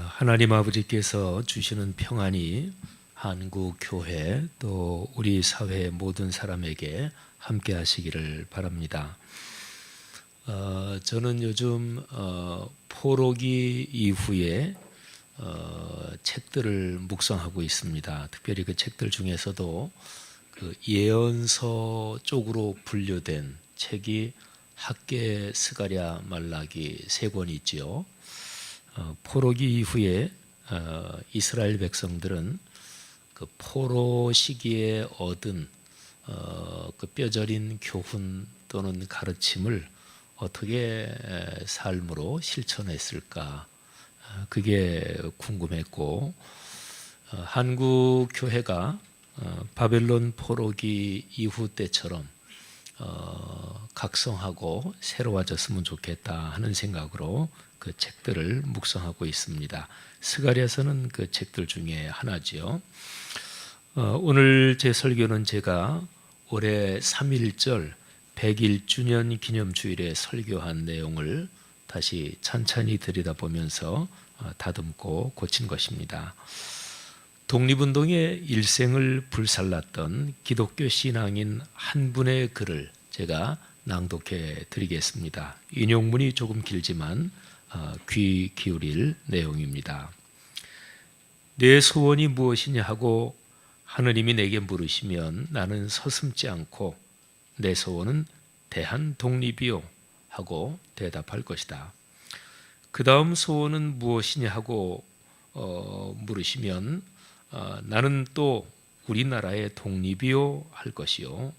하나님 아버지께서 주시는 평안이 한국 교회 또 우리 사회 모든 사람에게 함께 하시기를 바랍니다. 저는 요즘 포로기 이후에 책들을 묵상하고 있습니다. 특별히 그 책들 중에서도 그 예언서 쪽으로 분류된 책이 학개, 스가랴, 말라기 세 권이 있지요. 포로기 이후에 이스라엘 백성들은 그 포로 시기에 얻은 그 뼈저린 교훈 또는 가르침을 어떻게 삶으로 실천했을까, 그게 궁금했고, 한국 교회가 바벨론 포로기 이후 때처럼 각성하고 새로워졌으면 좋겠다 하는 생각으로 그 책들을 묵상하고 있습니다. 스가랴서는 그 책들 중에 하나지요. 오늘 제 설교는 제가 올해 3.1절 101주년 기념주일에 설교한 내용을 다시 찬찬히 들여다보면서 다듬고 고친 것입니다. 독립운동의 일생을 불살랐던 기독교 신앙인 한 분의 글을 제가 낭독해 드리겠습니다. 인용문이 조금 길지만 귀 기울일 내용입니다. 내 소원이 무엇이냐 하고 하느님이 내게 물으시면 나는 서슴지 않고 내 소원은 대한 독립이요 하고 대답할 것이다. 그 다음 소원은 무엇이냐 하고 물으시면 나는 또 우리나라의 독립이요 할 것이요.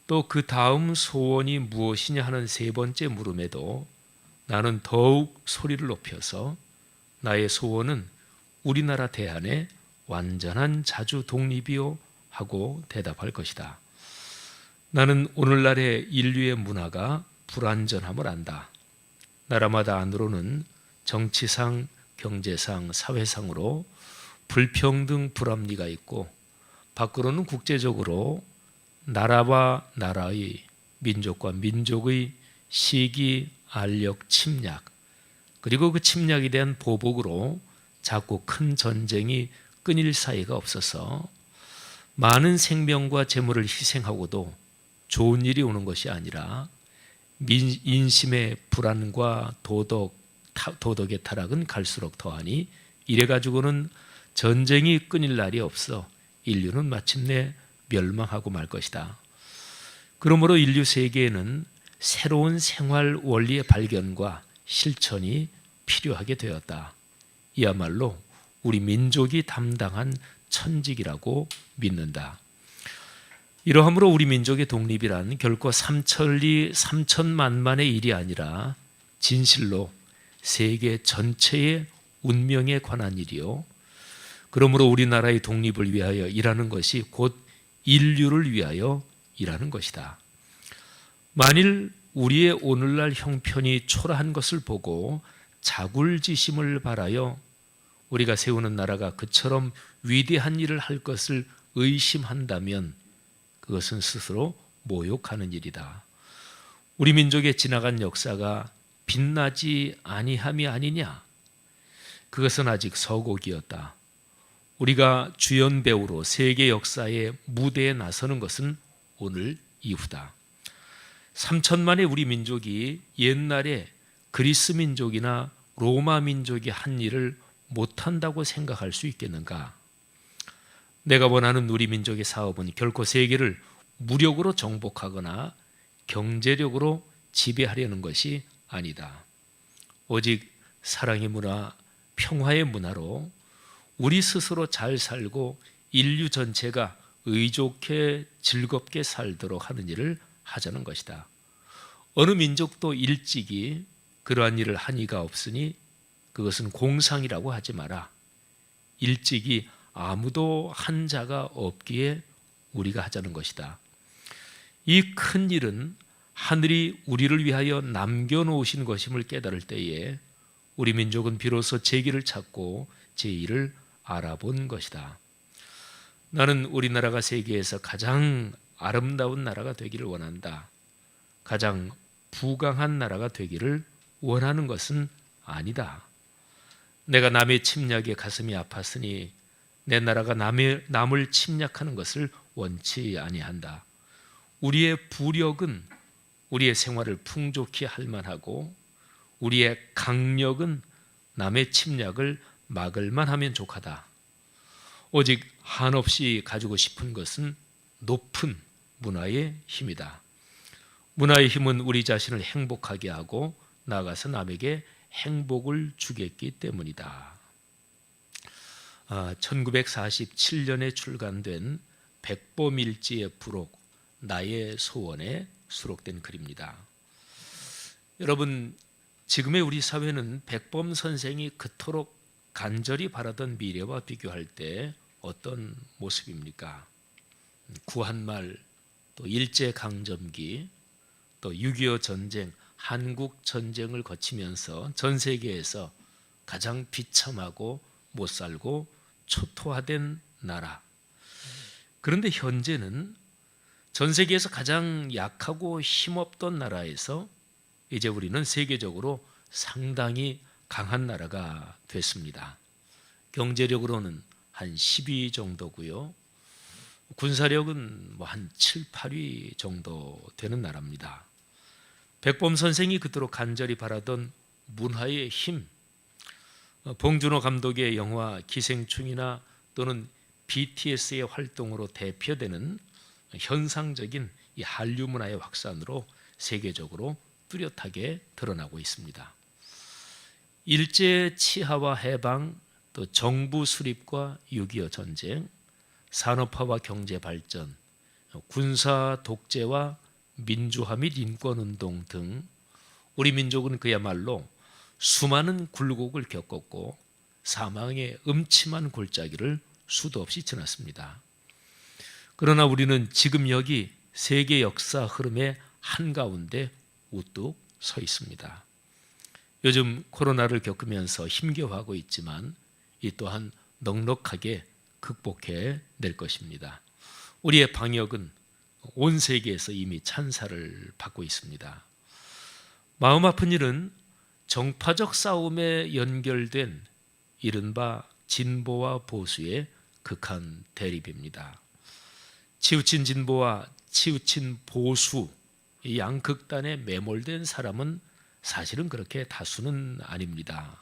또 그 다음 소원이 무엇이냐 하는 세 번째 물음에도 나는 더욱 소리를 높여서 나의 소원은 우리나라 대한의 완전한 자주 독립이요 하고 대답할 것이다. 나는 오늘날의 인류의 문화가 불완전함을 안다. 나라마다 안으로는 정치상, 경제상, 사회상으로 불평등, 불합리가 있고 밖으로는 국제적으로 나라와 나라의, 민족과 민족의 시기, 알력, 침략, 그리고 그 침략에 대한 보복으로 자꾸 큰 전쟁이 끊일 사이가 없어서 많은 생명과 재물을 희생하고도 좋은 일이 오는 것이 아니라 인심의 불안과 도덕의 타락은 갈수록 더하니 이래가지고는 전쟁이 끊일 날이 없어 인류는 마침내 멸망하고 말 것이다. 그러므로 인류 세계에는 새로운 생활 원리의 발견과 실천이 필요하게 되었다. 이야말로 우리 민족이 담당한 천직이라고 믿는다. 이러함으로 우리 민족의 독립이란 결코 삼천리 삼천만만의 일이 아니라 진실로 세계 전체의 운명에 관한 일이요. 그러므로 우리나라의 독립을 위하여 일하는 것이 곧 인류를 위하여 일하는 것이다. 만일 우리의 오늘날 형편이 초라한 것을 보고 자굴지심을 바라여 우리가 세우는 나라가 그처럼 위대한 일을 할 것을 의심한다면 그것은 스스로 모욕하는 일이다. 우리 민족의 지나간 역사가 빛나지 아니함이 아니냐? 그것은 아직 서곡이었다. 우리가 주연 배우로 세계 역사의 무대에 나서는 것은 오늘 이후다. 3천만의 우리 민족이 옛날에 그리스 민족이나 로마 민족이 한 일을 못한다고 생각할 수 있겠는가? 내가 원하는 우리 민족의 사업은 결코 세계를 무력으로 정복하거나 경제력으로 지배하려는 것이 아니다. 오직 사랑의 문화, 평화의 문화로 우리 스스로 잘 살고 인류 전체가 의좋게 즐겁게 살도록 하는 일을 하자는 것이다. 어느 민족도 일찍이 그러한 일을 한 이가 없으니 그것은 공상이라고 하지 마라. 일찍이 아무도 한 자가 없기에 우리가 하자는 것이다. 이 큰 일은 하늘이 우리를 위하여 남겨놓으신 것임을 깨달을 때에 우리 민족은 비로소 제 길을 찾고 제 일을 알아본 것이다. 나는 우리나라가 세계에서 가장 아름다운 나라가 되기를 원한다. 가장 부강한 나라가 되기를 원하는 것은 아니다. 내가 남의 침략에 가슴이 아팠으니 내 나라가 남을 침략하는 것을 원치 아니한다. 우리의 부력은 우리의 생활을 풍족히 할 만하고 우리의 강력은 남의 침략을 막을 만하면 족하다. 오직 한없이 가지고 싶은 것은 높은 문화의 힘이다. 문화의 힘은 우리 자신을 행복하게 하고 나아가서 남에게 행복을 주겠기 때문이다. 1947년에 출간된 백범일지의 부록 나의 소원에 수록된 글입니다. 여러분, 지금의 우리 사회는 백범 선생이 그토록 간절히 바라던 미래와 비교할 때 어떤 모습입니까? 구한말, 또 일제강점기, 또 6.25 전쟁, 한국 전쟁을 거치면서 전 세계에서 가장 비참하고 못살고 초토화된 나라. 그런데 현재는 전 세계에서 가장 약하고 힘없던 나라에서 이제 우리는 세계적으로 상당히 강한 나라가 됐습니다. 경제력으로는 한 10위 정도고요. 군사력은 한 7, 8위 정도 되는 나라입니다. 백범 선생이 그토록 간절히 바라던 문화의 힘, 봉준호 감독의 영화 기생충이나 또는 BTS의 활동으로 대표되는 현상적인 이 한류 문화의 확산으로 세계적으로 뚜렷하게 드러나고 있습니다. 일제 치하와 해방, 또 정부 수립과 6.25 전쟁, 산업화와 경제 발전, 군사 독재와 민주화 및 인권운동 등 우리 민족은 그야말로 수많은 굴곡을 겪었고 사망의 음침한 골짜기를 수도 없이 지났습니다. 그러나 우리는 지금 여기 세계 역사 흐름의 한가운데 우뚝 서 있습니다. 요즘 코로나를 겪으면서 힘겨워하고 있지만 이 또한 넉넉하게 극복해 낼 것입니다. 우리의 방역은 온 세계에서 이미 찬사를 받고 있습니다. 마음 아픈 일은 정파적 싸움에 연결된 이른바 진보와 보수의 극한 대립입니다. 치우친 진보와 치우친 보수, 이 양극단에 매몰된 사람은 사실은 그렇게 다수는 아닙니다.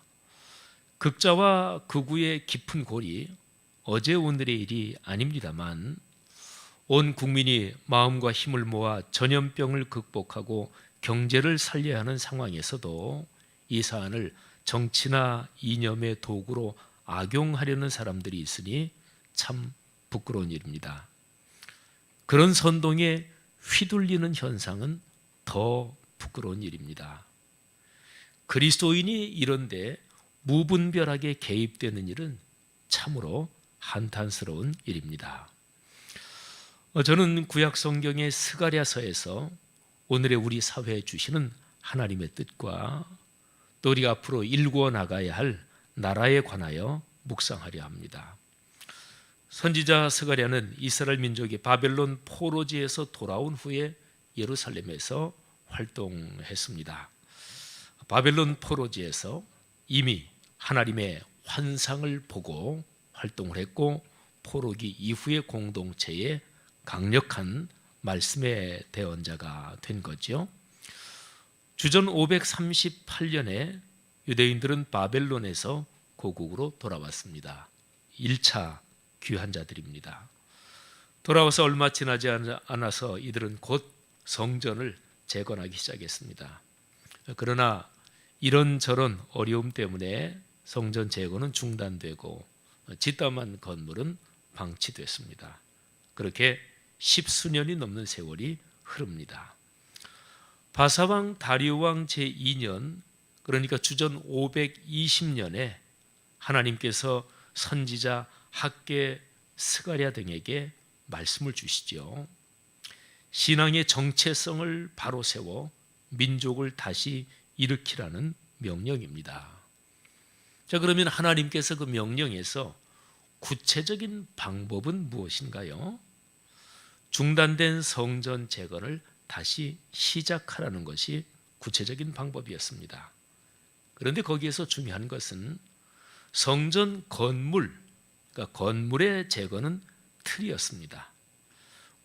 극자와 극우의 깊은 골이 어제 오늘의 일이 아닙니다만 온 국민이 마음과 힘을 모아 전염병을 극복하고 경제를 살려야 하는 상황에서도 이 사안을 정치나 이념의 도구로 악용하려는 사람들이 있으니 참 부끄러운 일입니다. 그런 선동에 휘둘리는 현상은 더 부끄러운 일입니다. 그리스도인이 이런데 무분별하게 개입되는 일은 참으로 한탄스러운 일입니다. 저는 구약 성경의 스가랴서에서 오늘의 우리 사회에 주시는 하나님의 뜻과 또 우리가 앞으로 일구어 나가야 할 나라에 관하여 묵상하려 합니다. 선지자 스가랴는 이스라엘 민족이 바벨론 포로지에서 돌아온 후에 예루살렘에서 활동했습니다. 바벨론 포로지에서 이미 하나님의 환상을 보고 활동을 했고 포로기 이후의 공동체의 강력한 말씀의 대언자가 된 거죠. 주전 538년에 유대인들은 바벨론에서 고국으로 돌아왔습니다. 1차 귀한 자들입니다. 돌아와서 얼마 지나지 않아서 이들은 곧 성전을 재건하기 시작했습니다. 그러나 이런저런 어려움 때문에 성전 재건은 중단되고 짓담한 건물은 방치됐습니다. 그렇게 10수년이 넘는 세월이 흐릅니다. 바사왕 다리오 왕 제2년, 그러니까 주전 520년에 하나님께서 선지자 학개, 스가랴 등에게 말씀을 주시죠. 신앙의 정체성을 바로 세워 민족을 다시 일으키라는 명령입니다. 자, 그러면 하나님께서 그 명령에서 구체적인 방법은 무엇인가요? 중단된 성전 재건을 다시 시작하라는 것이 구체적인 방법이었습니다. 그런데 거기에서 중요한 것은 성전 건물, 그러니까 건물의 재건은 틀이었습니다.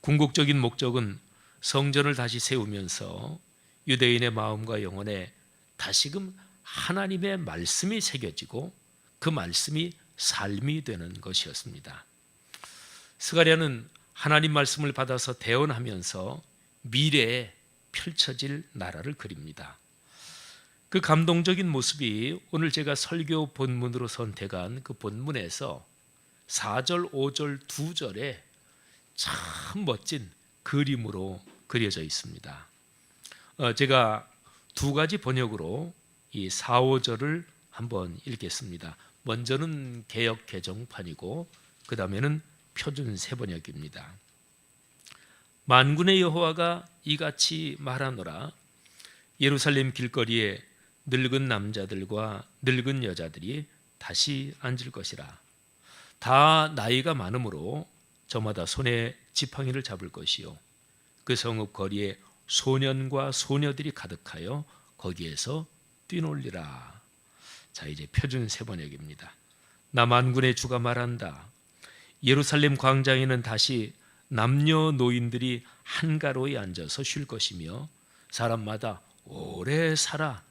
궁극적인 목적은 성전을 다시 세우면서 유대인의 마음과 영혼에 다시금 하나님의 말씀이 새겨지고 그 말씀이 삶이 되는 것이었습니다. 스가랴는 하나님 말씀을 받아서 대언하면서 미래에 펼쳐질 나라를 그립니다. 그 감동적인 모습이 오늘 제가 설교 본문으로 선택한 그 본문에서 4절, 5절, 2절에 참 멋진 그림으로 그려져 있습니다. 제가 두 가지 번역으로 이 4, 5절을 한번 읽겠습니다. 먼저는 개역 개정판이고 그 다음에는 표준 세번역입니다. 만군의 여호와가 이같이 말하노라. 예루살렘 길거리에 늙은 남자들과 늙은 여자들이 다시 앉을 것이라. 다 나이가 많으므로 저마다 손에 지팡이를 잡을 것이요 그 성읍 거리에 소년과 소녀들이 가득하여 거기에서 뛰놀리라. 자, 이제 표준 세번역입니다. 나 만군의 주가 말한다. 예루살렘 광장에는 다시 남녀 노인들이 한가로이 앉아서 쉴 것이며 사람마다 오래 살아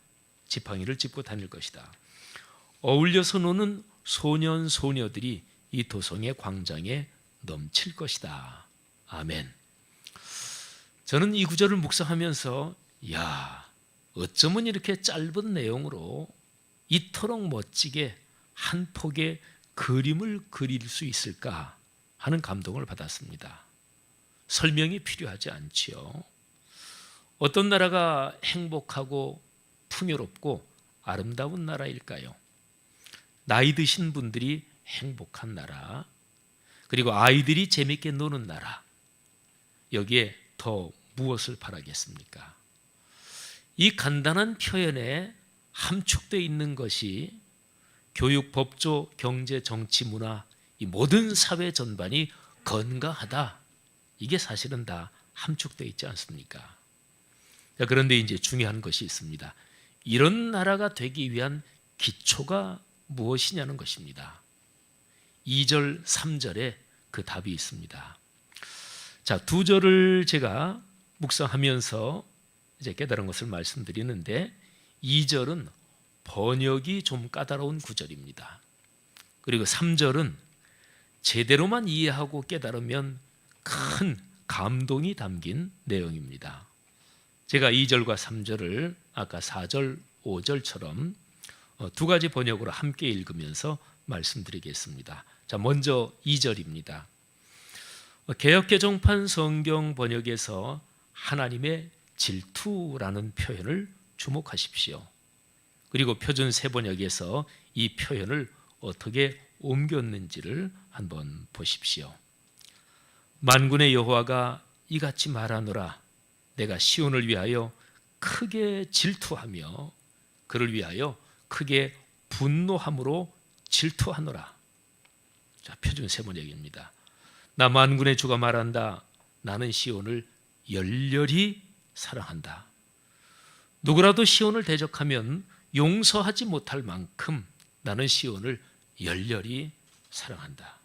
지팡이를 짚고 다닐 것이다. 어울려서 노는 소년 소녀들이 이 도성의 광장에 넘칠 것이다. 아멘. 저는 이 구절을 묵상하면서 어쩌면 이렇게 짧은 내용으로 이토록 멋지게 한 폭의 그림을 그릴 수 있을까 하는 감동을 받았습니다. 설명이 필요하지 않지요. 어떤 나라가 행복하고 풍요롭고 아름다운 나라일까요? 나이 드신 분들이 행복한 나라, 그리고 아이들이 재밌게 노는 나라, 여기에 더 무엇을 바라겠습니까? 이 간단한 표현에 함축되어 있는 것이 교육, 법조, 경제, 정치, 문화, 이 모든 사회 전반이 건강하다, 이게 사실은 다 함축되어 있지 않습니까? 그런데 이제 중요한 것이 있습니다. 이런 나라가 되기 위한 기초가 무엇이냐는 것입니다. 2절, 3절에 그 답이 있습니다. 자, 2절을 제가 묵상하면서 이제 깨달은 것을 말씀드리는데 2절은 번역이 좀 까다로운 구절입니다. 그리고 3절은 제대로만 이해하고 깨달으면 큰 감동이 담긴 내용입니다. 제가 2절과 3절을 아까 4절, 5절처럼 두 가지 번역으로 함께 읽으면서 말씀드리겠습니다. 자, 먼저 2절입니다. 개역개정판 성경 번역에서 하나님의 질투라는 표현을 주목하십시오. 그리고 표준 세번역에서 이 표현을 어떻게 옮겼는지를 한번 보십시오. 만군의 여호와가 이같이 말하노라. 내가 시온을 위하여 크게 질투하며 그를 위하여 크게 분노함으로 질투하노라. 자, 표준 세번역입니다. 나 만군의 주가 말한다. 나는 시온을 열렬히 사랑한다. 누구라도 시온을 대적하면 용서하지 못할 만큼 나는 시온을 열렬히 사랑한다.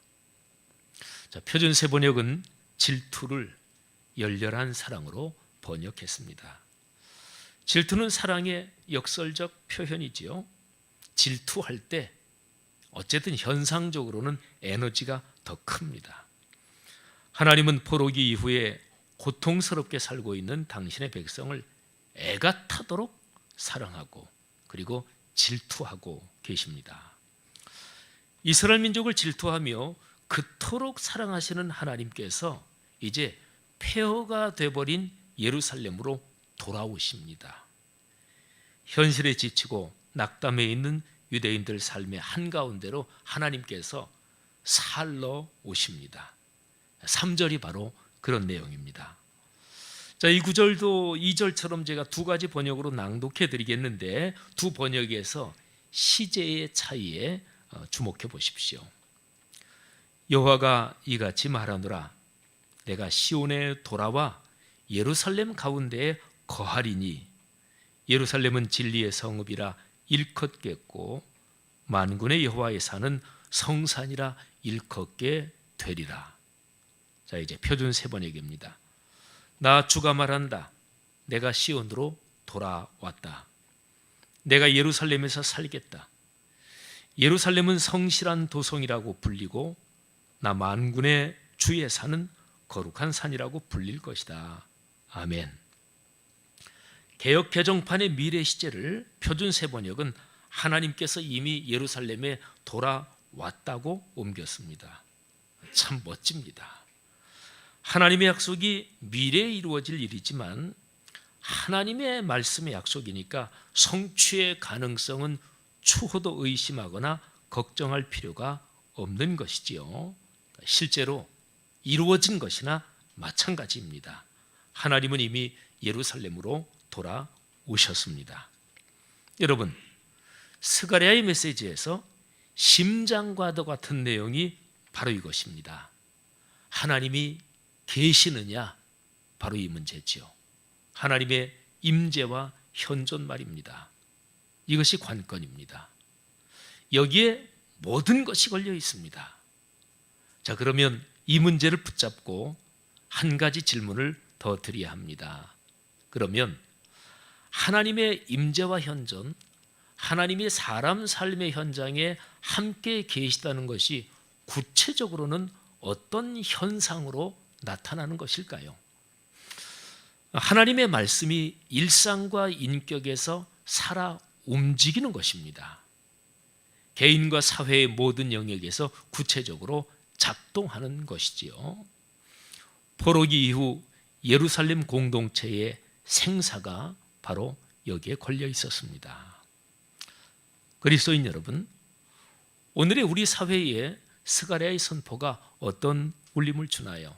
자, 표준 세번역은 질투를 열렬한 사랑으로 번역했습니다. 질투는 사랑의 역설적 표현이지요. 질투할 때 어쨌든 현상적으로는 에너지가 더 큽니다. 하나님은 포로기 이후에 고통스럽게 살고 있는 당신의 백성을 애가 타도록 사랑하고 그리고 질투하고 계십니다. 이스라엘 민족을 질투하며 그토록 사랑하시는 하나님께서 이제 폐허가 되어버린 예루살렘으로 돌아오십니다. 현실에 지치고 낙담해 있는 유대인들 삶의 한가운데로 하나님께서 살러 오십니다. 3절이 바로 그런 내용입니다. 자, 이 구절도 2절처럼 제가 두 가지 번역으로 낭독해 드리겠는데 두 번역에서 시제의 차이에 주목해 보십시오. 여호와가 이같이 말하노라. 내가 시온에 돌아와 예루살렘 가운데에 거하리니 예루살렘은 진리의 성읍이라 일컫겠고 만군의 여호와의 산은 성산이라 일컫게 되리라. 자, 이제 표준 세 번역입니다. 나 주가 말한다. 내가 시온으로 돌아왔다. 내가 예루살렘에서 살겠다. 예루살렘은 성실한 도성이라고 불리고 나 만군의 주의 산은 거룩한 산이라고 불릴 것이다. 아멘. 개역 개정판의 미래 시제를 표준 세 번역은 하나님께서 이미 예루살렘에 돌아왔다고 옮겼습니다. 참 멋집니다. 하나님의 약속이 미래에 이루어질 일이지만 하나님의 말씀의 약속이니까 성취의 가능성은 추호도 의심하거나 걱정할 필요가 없는 것이지요. 실제로 이루어진 것이나 마찬가지입니다. 하나님은 이미 예루살렘으로 돌아오셨습니다. 여러분, 스가랴의 메시지에서 심장과도 같은 내용이 바로 이것입니다. 하나님이 계시느냐? 바로 이 문제지요. 하나님의 임재와 현존 말입니다. 이것이 관건입니다. 여기에 모든 것이 걸려 있습니다. 자, 그러면 이 문제를 붙잡고 한 가지 질문을 더 드려야 합니다. 그러면 하나님의 임재와 현존, 하나님이 사람 삶의 현장에 함께 계시다는 것이 구체적으로는 어떤 현상으로 나타나는 것일까요? 하나님의 말씀이 일상과 인격에서 살아 움직이는 것입니다. 개인과 사회의 모든 영역에서 구체적으로 작동하는 것이지요. 포로기 이후 예루살렘 공동체의 생사가 바로 여기에 걸려 있었습니다. 그리스도인 여러분, 오늘의 우리 사회에 스가랴의 선포가 어떤 울림을 주나요?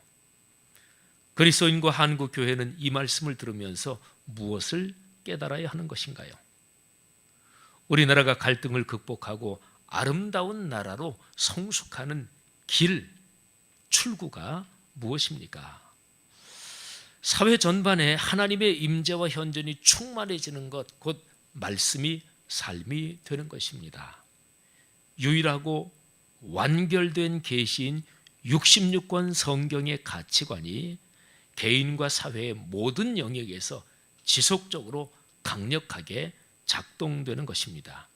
그리스도인과 한국교회는 이 말씀을 들으면서 무엇을 깨달아야 하는 것인가요? 우리나라가 갈등을 극복하고 아름다운 나라로 성숙하는 길, 출구가 무엇입니까? 사회 전반에 하나님의 임재와 현존이 충만해지는 것, 곧 말씀이 삶이 되는 것입니다. 유일하고 완결된 계시인 66권 성경의 가치관이 개인과 사회의 모든 영역에서 지속적으로 강력하게 작동되는 것입니다.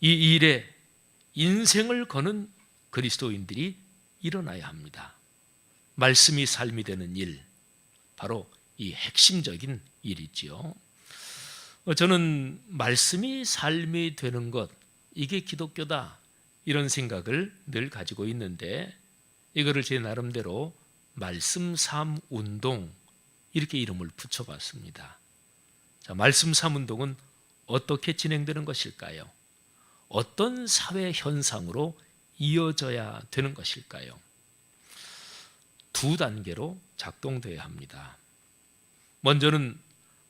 이 일에 인생을 거는 그리스도인들이 일어나야 합니다. 말씀이 삶이 되는 일, 바로 이 핵심적인 일이지요. 저는 말씀이 삶이 되는 것, 이게 기독교다, 이런 생각을 늘 가지고 있는데 이거를 제 나름대로 말씀 삶 운동, 이렇게 이름을 붙여봤습니다. 자, 말씀 삶 운동은 어떻게 진행되는 것일까요? 어떤 사회 현상으로 이어져야 되는 것일까요? 두 단계로 작동돼야 합니다. 먼저는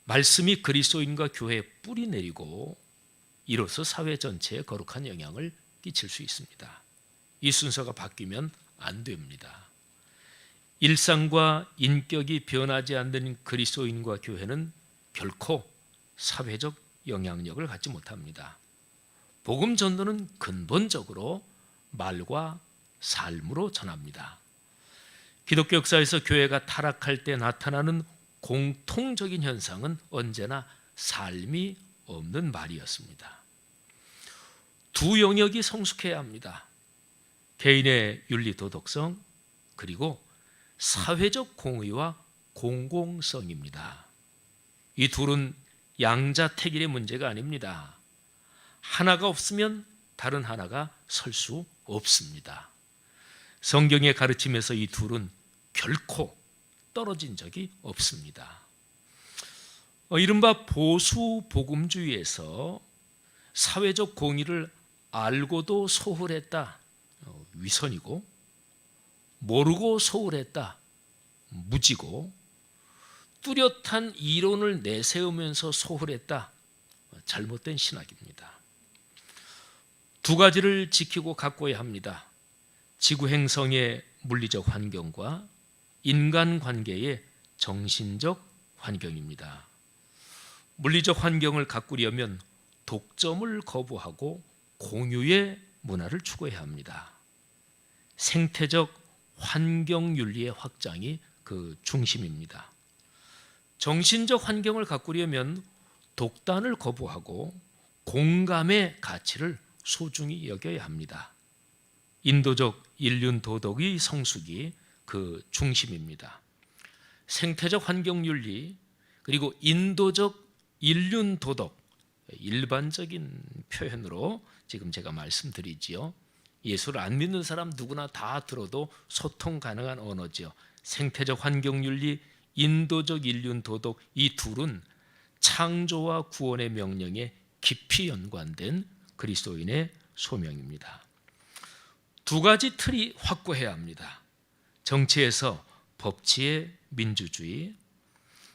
말씀이 그리스도인과 교회에 뿌리 내리고 이로써 사회 전체에 거룩한 영향을 끼칠 수 있습니다. 이 순서가 바뀌면 안 됩니다. 일상과 인격이 변하지 않는 그리스도인과 교회는 결코 사회적 영향력을 갖지 못합니다. 복음 전도는 근본적으로 말과 삶으로 전합니다. 기독교 역사에서 교회가 타락할 때 나타나는 공통적인 현상은 언제나 삶이 없는 말이었습니다. 두 영역이 성숙해야 합니다. 개인의 윤리 도덕성, 그리고 사회적 공의와 공공성입니다. 이 둘은 양자택일의 문제가 아닙니다. 하나가 없으면 다른 하나가 설 수 없습니다. 성경의 가르침에서 이 둘은 결코 떨어진 적이 없습니다. 이른바 보수 복음주의에서 사회적 공의를 알고도 소홀했다, 위선이고, 모르고 소홀했다, 무지고, 뚜렷한 이론을 내세우면서 소홀했다, 잘못된 신학입니다. 두 가지를 지키고 가꿔야 합니다. 지구 행성의 물리적 환경과 인간관계의 정신적 환경입니다. 물리적 환경을 가꾸려면 독점을 거부하고 공유의 문화를 추구해야 합니다. 생태적 환경윤리의 확장이 그 중심입니다. 정신적 환경을 가꾸려면 독단을 거부하고 공감의 가치를 소중히 여겨야 합니다. 인도적 인륜 도덕의 성숙이 그 중심입니다. 생태적 환경윤리 그리고 인도적 인륜 도덕, 일반적인 표현으로 지금 제가 말씀드리지요. 예수를 안 믿는 사람 누구나 다 들어도 소통 가능한 언어지요. 생태적 환경윤리, 인도적 인륜 도덕, 이 둘은 창조와 구원의 명령에 깊이 연관된 그리스도인의 소명입니다. 두 가지 틀이 확고해야 합니다. 정치에서 법치의 민주주의,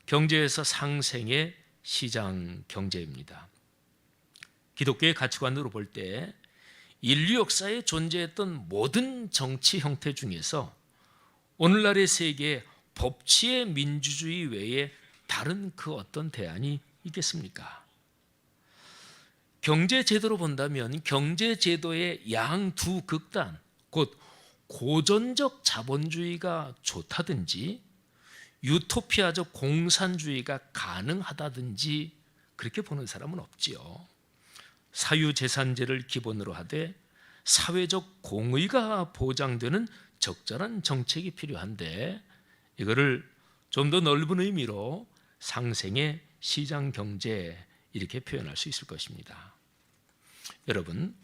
경제에서 상생의 시장 경제입니다. 기독교의 가치관으로 볼 때 인류 역사에 존재했던 모든 정치 형태 중에서 오늘날의 세계에 법치의 민주주의 외에 다른 그 어떤 대안이 있겠습니까? 경제제도로 본다면 경제제도의 양 두 극단, 곧 고전적 자본주의가 좋다든지 유토피아적 공산주의가 가능하다든지 그렇게 보는 사람은 없지요. 사유재산제를 기본으로 하되 사회적 공의가 보장되는 적절한 정책이 필요한데 이거를 좀 더 넓은 의미로 상생의 시장경제 이렇게 표현할 수 있을 것입니다. 여러분,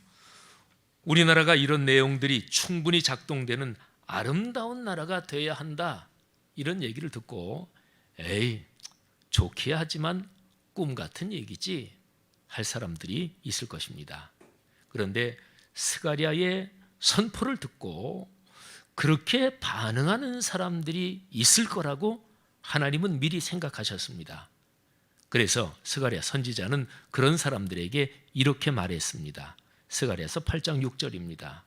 우리나라가 이런 내용들이 충분히 작동되는 아름다운 나라가 되어야 한다 이런 얘기를 듣고 에이 좋기야 하지만 꿈 같은 얘기지 할 사람들이 있을 것입니다. 그런데 스가랴의 선포를 듣고 그렇게 반응하는 사람들이 있을 거라고 하나님은 미리 생각하셨습니다. 그래서 스가랴 선지자는 그런 사람들에게 이렇게 말했습니다. 스가랴서 8장 6절입니다.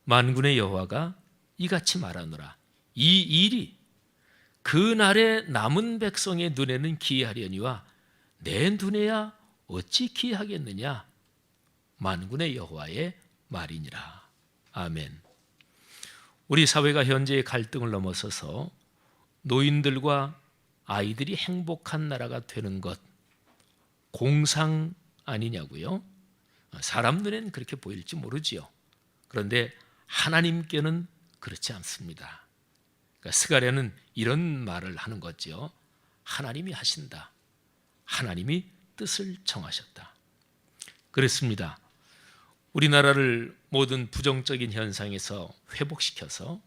만군의 여호와가 이같이 말하노라. 이 일이 그 날에 남은 백성의 눈에는 기이하려니와 내 눈에야 어찌 기이하겠느냐. 만군의 여호와의 말이니라. 아멘. 우리 사회가 현재의 갈등을 넘어서서 노인들과 아이들이 행복한 나라가 되는 것 공상 아니냐고요? 사람 눈에는 그렇게 보일지 모르지요. 그런데 하나님께는 그렇지 않습니다. 그러니까 스가랴는 이런 말을 하는 거죠. 하나님이 하신다. 하나님이 뜻을 정하셨다. 그렇습니다. 우리나라를 모든 부정적인 현상에서 회복시켜서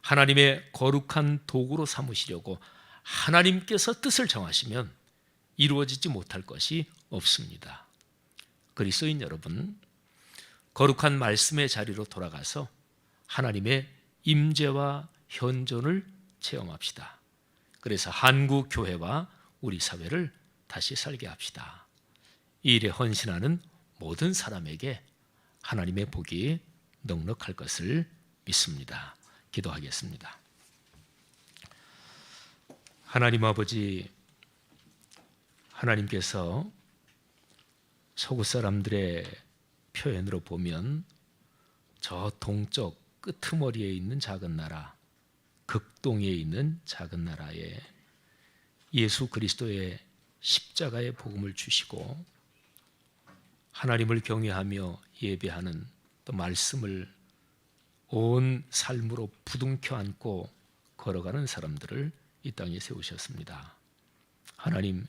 하나님의 거룩한 도구로 삼으시려고 하나님께서 뜻을 정하시면 이루어지지 못할 것이 없습니다. 그리스도인 여러분, 거룩한 말씀의 자리로 돌아가서 하나님의 임재와 현존을 체험합시다. 그래서 한국 교회와 우리 사회를 다시 살게 합시다. 이 일에 헌신하는 모든 사람에게 하나님의 복이 넉넉할 것을 믿습니다. 기도하겠습니다. 하나님 아버지, 하나님께서 서구 사람들의 표현으로 보면 저 동쪽 끄트머리에 있는 작은 나라, 극동에 있는 작은 나라에 예수 그리스도의 십자가의 복음을 주시고 하나님을 경외하며 예배하는 또 말씀을 온 삶으로 부둥켜 안고 걸어가는 사람들을 이 땅에 세우셨습니다. 하나님,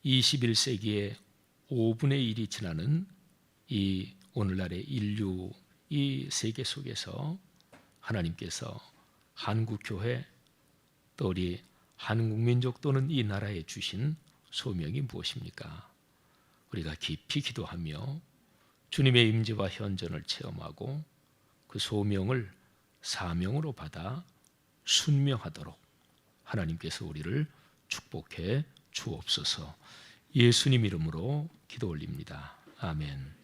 21세기의 5분의 1이 지나는 이 오늘날의 인류 이 세계 속에서 하나님께서 한국교회 또 우리 한국민족 또는 이 나라에 주신 소명이 무엇입니까? 우리가 깊이 기도하며 주님의 임재와 현존을 체험하고 그 소명을 사명으로 받아 순명하도록 하나님께서 우리를 축복해 주옵소서. 예수님 이름으로 기도 올립니다. 아멘.